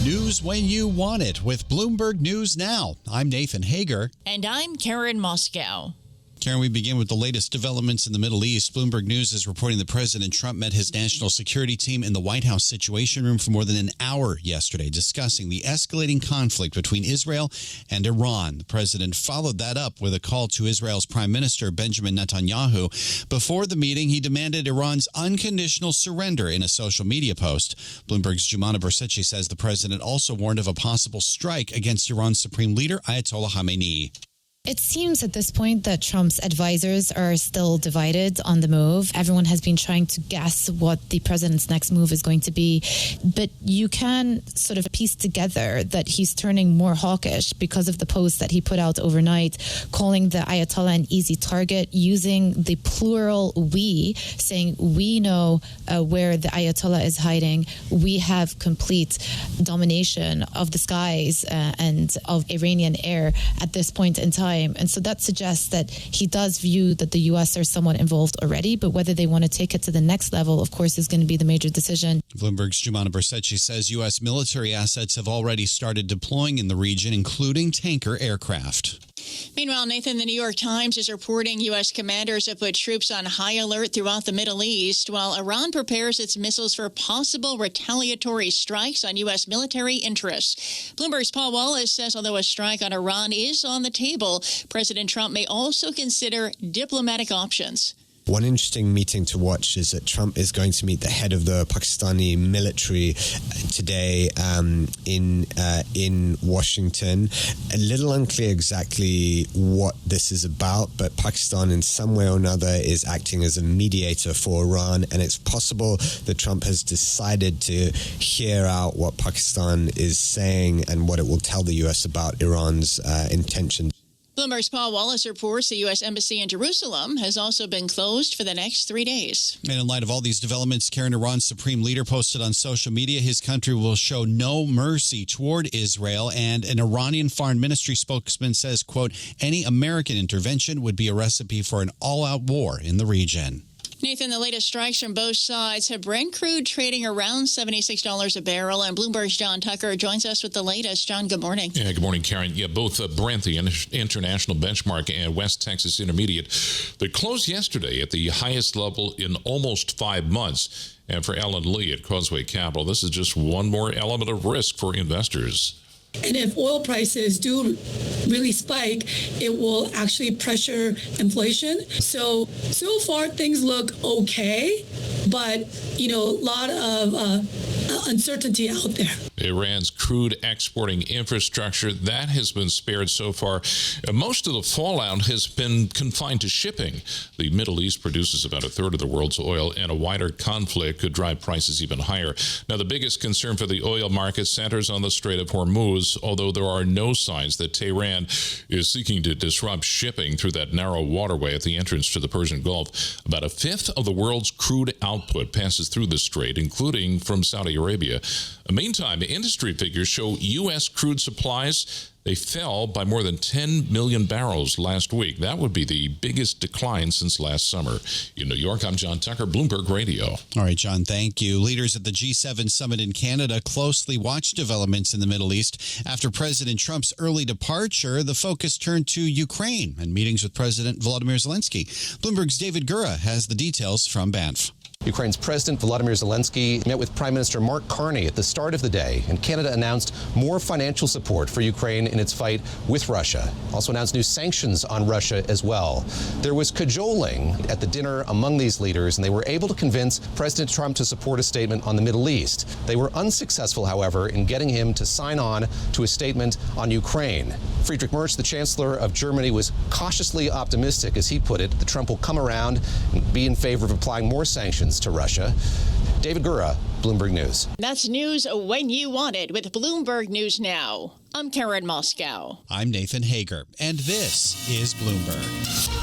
News when you want it with Bloomberg News Now. I'm Nathan Hager. And I'm Karen Moskow. Karen, we begin with the latest developments in the Middle East. Bloomberg News is reporting that President Trump met his national security team in the White House Situation Room for more than an hour yesterday, discussing the escalating conflict between Israel and Iran. The president followed that up with a call to Israel's Prime Minister, Benjamin Netanyahu. Before the meeting, he demanded Iran's unconditional surrender in a social media post. Bloomberg's Jumana Bersetchi says the president also warned of a possible strike against Iran's supreme leader, Ayatollah Khamenei. It seems at this point that Trump's advisors are still divided on the move. Everyone has been trying to guess what the president's next move is going to be. But you can sort of piece together that he's turning more hawkish because of the post that he put out overnight, calling the Ayatollah an easy target, using the plural we, saying we know where the Ayatollah is hiding. We have complete domination of the skies and of Iranian air at this point in time. And so that suggests that he does view that the U.S. are somewhat involved already, but whether they want to take it to the next level, of course, is going to be the major decision. Bloomberg's Jumana Bersetchi says U.S. military assets have already started deploying in the region, including tanker aircraft. Meanwhile, Nathan, the New York Times is reporting U.S. commanders have put troops on high alert throughout the Middle East, while Iran prepares its missiles for possible retaliatory strikes on U.S. military interests. Bloomberg's Paul Wallace says although a strike on Iran is on the table, President Trump may also consider diplomatic options. One interesting meeting to watch is that Trump is going to meet the head of the Pakistani military today in Washington. A little unclear exactly what this is about, but Pakistan in some way or another is acting as a mediator for Iran, and it's possible that Trump has decided to hear out what Pakistan is saying and what it will tell the U.S. about Iran's intentions. Bloomberg's Paul Wallace reports the U.S. Embassy in Jerusalem has also been closed for the next 3 days. And in light of all these developments, Karen, Iran's supreme leader posted on social media his country will show no mercy toward Israel. And an Iranian foreign ministry spokesman says, quote, any American intervention would be a recipe for an all-out war in the region. Nathan, the latest strikes from both sides have Brent crude trading around $76 a barrel, and Bloomberg's John Tucker joins us with the latest. John, good morning. Yeah, good morning, Karen. Yeah, both Brent, the international benchmark, and West Texas Intermediate, they closed yesterday at the highest level in almost 5 months. And for Ellen Lee at Causeway Capital, this is just one more element of risk for investors. And if oil prices do really spike, it will actually pressure inflation. So far things look okay, but, a lot of uncertainty out there. Iran's crude exporting infrastructure, that has been spared so far. Most of the fallout has been confined to shipping. The Middle East produces about a third of the world's oil, and a wider conflict could drive prices even higher. Now, the biggest concern for the oil market centers on the Strait of Hormuz, although there are no signs that Tehran is seeking to disrupt shipping through that narrow waterway at the entrance to the Persian Gulf. About a fifth of the world's crude output passes through the strait, including from Saudi Arabia. Meantime, industry figures show U.S. crude supplies, they fell by more than 10 million barrels last week. That would be the biggest decline since last summer. In New York, I'm John Tucker, Bloomberg Radio. All right, John, thank you. Leaders at the G7 summit in Canada closely watch developments in the Middle East. After President Trump's early departure, the focus turned to Ukraine and meetings with President Volodymyr Zelensky. Bloomberg's David Gura has the details from Banff. Ukraine's President Volodymyr Zelensky met with Prime Minister Mark Carney at the start of the day, and Canada announced more financial support for Ukraine in its fight with Russia. Also announced new sanctions on Russia as well. There was cajoling at the dinner among these leaders, and they were able to convince President Trump to support a statement on the Middle East. They were unsuccessful, however, in getting him to sign on to a statement on Ukraine. Friedrich Merz, the Chancellor of Germany, was cautiously optimistic, as he put it, that Trump will come around and be in favor of applying more sanctions to Russia. David Gura, Bloomberg News. That's news when you want it with Bloomberg News Now. I'm Karen Moskow. I'm Nathan Hager, and this is Bloomberg.